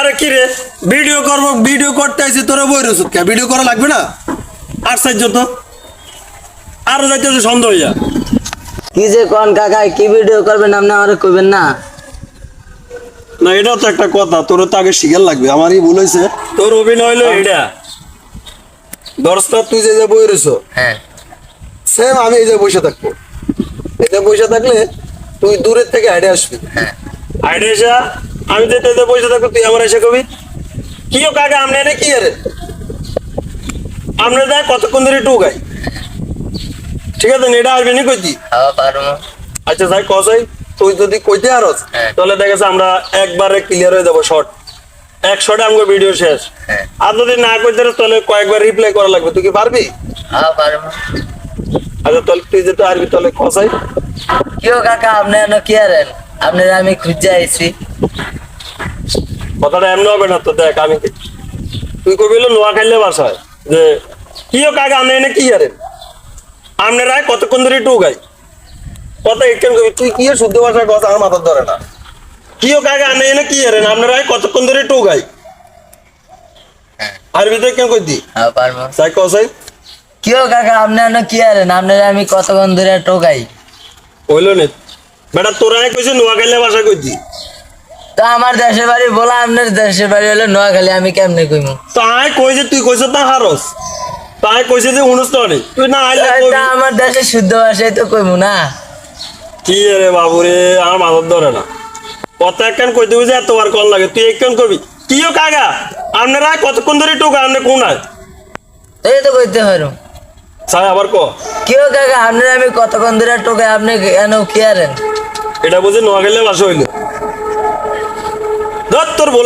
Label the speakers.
Speaker 1: আরে কি রে ভিডিও করব ভিডিও করতে আইছি তোরা বইরছ কে ভিডিও করা লাগবে না আর সাইজ তো আর যাইতেছে সন্দেহ হইয়া
Speaker 2: কি যে কোন কাকা কি ভিডিও করবেন আপনি আমারে কইবেন না
Speaker 1: না এটাও তো একটা কথা তোর তো আগে শিখার লাগবে আমারই ভুল হইছে তোর অভিনয় হলো এটা দর্শক তুই যে বইরছ
Speaker 2: হ্যাঁ
Speaker 1: সেম আমি এই যে বসে থাকবো এই যে বসে থাকলে তুই দূরের থেকে হাইডে আসবি
Speaker 2: হ্যাঁ
Speaker 1: হাইডে এসে আমি যে এই যে বসে থাকবো তুই আমার এসে কবি কিও কাকা আপনি এনে কি আরে আমরা দেখ কতক্ষণ ধরে টুকাই ঠিক আছে এটা আসবে নি কইতি
Speaker 2: খাওয়া পারবো
Speaker 1: আচ্ছা যাই কসাই তুই যদি কইতে আরস তাহলে দেখেছে আমরা একবারে ক্লিয়ার হয়ে যাবো শর্ট এক শর্টে আমাকে ভিডিও শেষ আর যদি না কইতে আরস তাহলে কয়েকবার রিপ্লাই করা লাগবে তুই কি পারবি
Speaker 2: খাওয়া পারবো
Speaker 1: আচ্ছা তাহলে তুই যেতে পারবি তাহলে কসাই
Speaker 2: কিও কাকা আপনি এনে কি আরেন আপনার আমি খুঁজে আইছি
Speaker 1: কথাটা এমন হবে না তো দেখ আমি তুই কবি হলো নোয়া খাইলে বাসায় যে কিও কাকা আপনি এনে কি আরে আপনারা কতক্ষণ ধরে টুকাই কথা একটু কবি তুই কি শুদ্ধ ভাষায় কথা আমার মাথার ধরে না কিও কাকা আপনি এনে কি আরে আপনারা কতক্ষণ ধরে টুকাই আরবিতে কেন কই দি
Speaker 2: খাওয়া পারবো
Speaker 1: সাই কসাই
Speaker 2: কিও কাকা আপনি এনে কি আরেন আপনার আমি কতক্ষণ ধরে টোকাই
Speaker 1: হইলো নে বেটা তোরা কইছে নোয়া খাইলে বাসা কই দি
Speaker 2: তো আমার দেশের বাড়ি বলা আপনার দেশের বাড়ি হলে নোয়াখালী আমি কেমনে কইমু
Speaker 1: তাই কইছে তুই কইছ তা হারস তাই কইছে যে অনুষ্ঠানে তুই না আইলে
Speaker 2: তা আমার দেশের শুদ্ধ ভাষায় তো কইমু না
Speaker 1: কি রে বাবু রে আমার মাথার ধরে না কথা একখান কইতে বুঝে এতবার কল লাগে তুই একখান কবি কিও কাকা আপনারা কতক্ষণ ধরে টোকা আপনি কোন আয়
Speaker 2: এই তো কইতে পারো
Speaker 1: সাই আবার ক
Speaker 2: কিও কাকা আপনার আমি কতক্ষণ ধরে টোকাই আপনি কেন কি আরেন
Speaker 1: এটা বুঝে নোয়া গেলে বাসা হইলো ধর তোর বলা